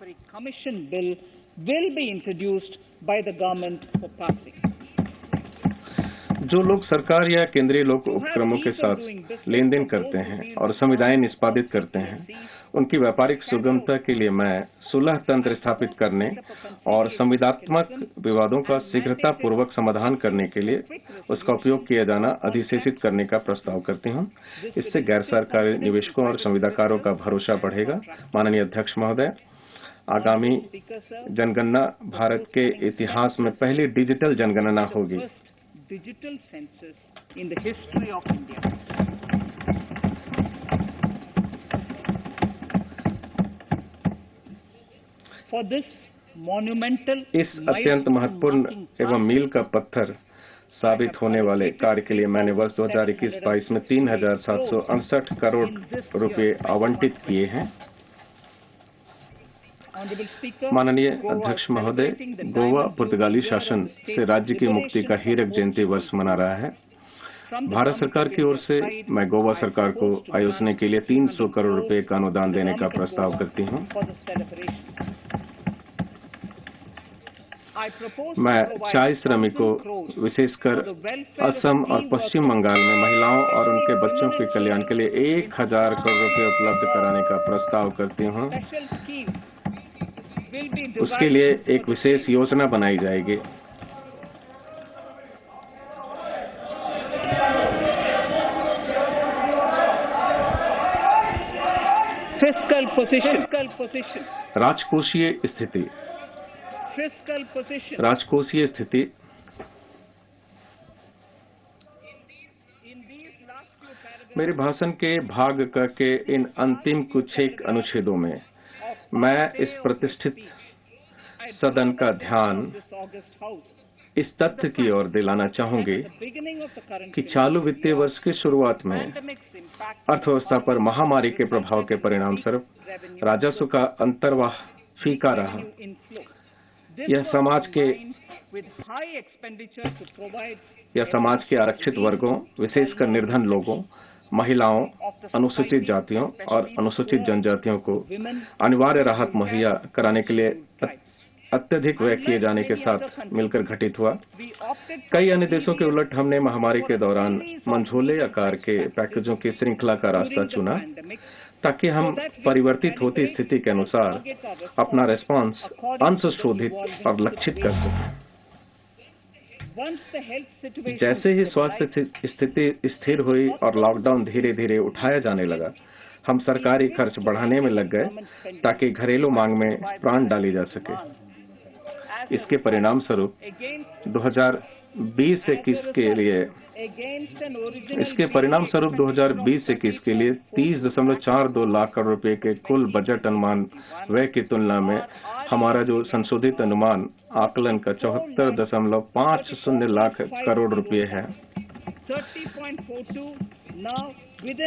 Commission bill will be introduced by the government for passing. जो लोग सरकार या केंद्रीय लोक उपक्रमों के साथ लेन देन करते हैं और संविदाएं निष्पादित करते हैं, उनकी व्यापारिक सुगमता के लिए मैं सुलह तंत्र स्थापित करने और संविदात्मक विवादों का शीघ्रता पूर्वक समाधान करने के लिए उसका उपयोग किया जाना अधिसूचित करने का प्रस्ताव करती हूं। इससे गैर सरकारी निवेशकों और संविदाकारों का भरोसा बढ़ेगा। माननीय अध्यक्ष महोदय, आगामी जनगणना भारत के इतिहास में पहली डिजिटल जनगणना होगी। Digital census in the history of India. For this monumental, इस अत्यंत महत्वपूर्ण एवं मील का पत्थर साबित होने वाले कार्य के लिए मैंने वर्ष 2021-22 में 3,768 करोड़ रुपए आवंटित किए हैं। माननीय अध्यक्ष महोदय, गोवा पुर्तगाली शासन से राज्य की मुक्ति का हीरक जयंती वर्ष मना रहा है। भारत सरकार की ओर से मैं गोवा सरकार को आयोजन के लिए 300 करोड़ रुपए का अनुदान देने का प्रस्ताव करती हूं। मैं चाय श्रमिकों, विशेषकर असम और पश्चिम बंगाल में महिलाओं और उनके बच्चों के कल्याण के लिए 1,000 करोड़ रुपए उपलब्ध कराने का प्रस्ताव करती हूं। उसके लिए एक विशेष योजना बनाई जाएगी। Fiscal position. राजकोषीय स्थिति। Fiscal position. राजकोषीय स्थिति। मेरे भाषण के भाग क के इन अंतिम कुछ एक अनुच्छेदों में मैं इस प्रतिष्ठित सदन का ध्यान इस तथ्य की ओर दिलाना चाहूंगी कि चालू वित्तीय वर्ष की शुरुआत में अर्थव्यवस्था पर महामारी के प्रभाव के परिणाम स्वरूप राजस्व का अंतर्वाह फीका रहा। यह समाज के आरक्षित वर्गों, विशेषकर निर्धन लोगों, महिलाओं, अनुसूचित जातियों और अनुसूचित जनजातियों को अनिवार्य राहत मुहैया कराने के लिए अत्यधिक व्यय किए जाने के साथ मिलकर घटित हुआ। कई अन्य देशों के उलट हमने महामारी के दौरान मंझोले आकार के पैकेजों की श्रृंखला का रास्ता चुना ताकि हम परिवर्तित होती स्थिति के अनुसार अपना रिस्पांस अंशशोधित और लक्षित कर सकें। जैसे ही स्वास्थ्य स्थिति स्थिर हुई और लॉकडाउन धीरे धीरे उठाया जाने लगा, हम सरकारी खर्च बढ़ाने में लग गए ताकि घरेलू मांग में प्राण डाली जा सके। इसके परिणाम स्वरूप 2020-21 के लिए 30.42 लाख करोड़ रुपए के कुल बजट अनुमान व्यय की तुलना में हमारा जो संशोधित अनुमान आकलन का 74.50 लाख करोड़ रुपए है।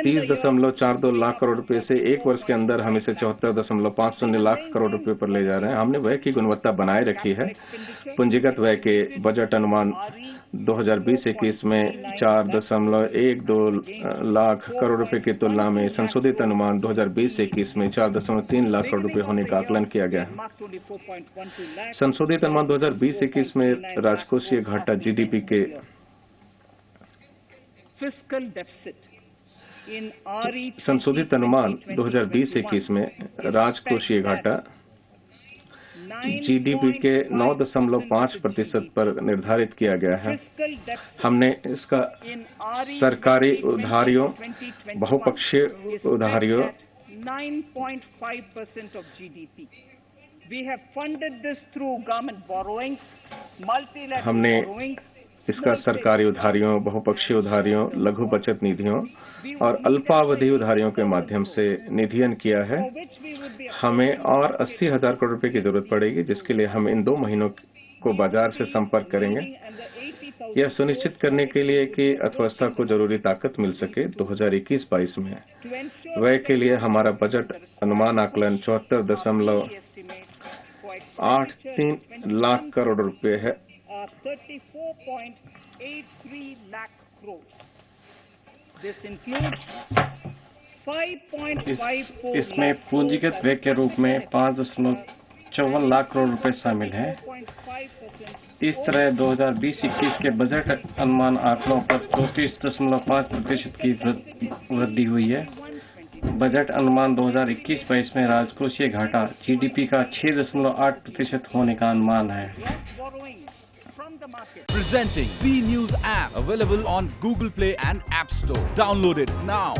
30.42 लाख करोड़ रुपए से एक वर्ष के अंदर हम इसे 74.50 लाख करोड़ रुपए पर ले जा रहे हैं। हमने व्यय की गुणवत्ता बनाए रखी है। पूंजीगत व्यय के बजट अनुमान 2020-21 में 4.12 लाख करोड़ रुपए की तुलना में संशोधित अनुमान 2020-21 में 4.3 लाख करोड़ रुपए होने का आकलन किया गया है। संशोधित अनुमान 2020-21 में राजकोषीय घाटा जीडीपी के संशोधित अनुमान 2020-21 में राजकोषीय घाटा जीडीपी के 9.5% पर निर्धारित किया गया है। हमने इसका सरकारी उधारियों, बहुपक्षीय उधारियों, 9.5% of GDP. We have funded this through government borrowings, multilateral हमने borrowings, इसका सरकारी उधारियों, बहुपक्षीय उधारियों, लघु बचत निधियों और अल्पावधि उधारियों के माध्यम से निधियन किया है। हमें और 80,000 करोड़ रुपए की जरूरत पड़ेगी, जिसके लिए हम इन 2 महीनों को बाजार से संपर्क करेंगे, यह सुनिश्चित करने के लिए कि अर्थव्यवस्था को जरूरी ताकत मिल सके। 2021-22 में व्यय के लिए हमारा बजट अनुमान आकलन 74.83 लाख करोड़ रुपए है। 34.83 lakh crores. This includes 5.54 इसमें पूंजीगत व्यय के रूप में 5.54 54 लाख करोड़ रुपए शामिल है। इस तरह 2020-21 के बजट अनुमान आंकड़ों पर 34.5% की वृद्धि हुई है। बजट अनुमान 2021-22 में राजकोषीय घाटा जीडीपी का 6.8% होने का अनुमान है। Presenting V News app, available on Google Play and App Store. Download it now.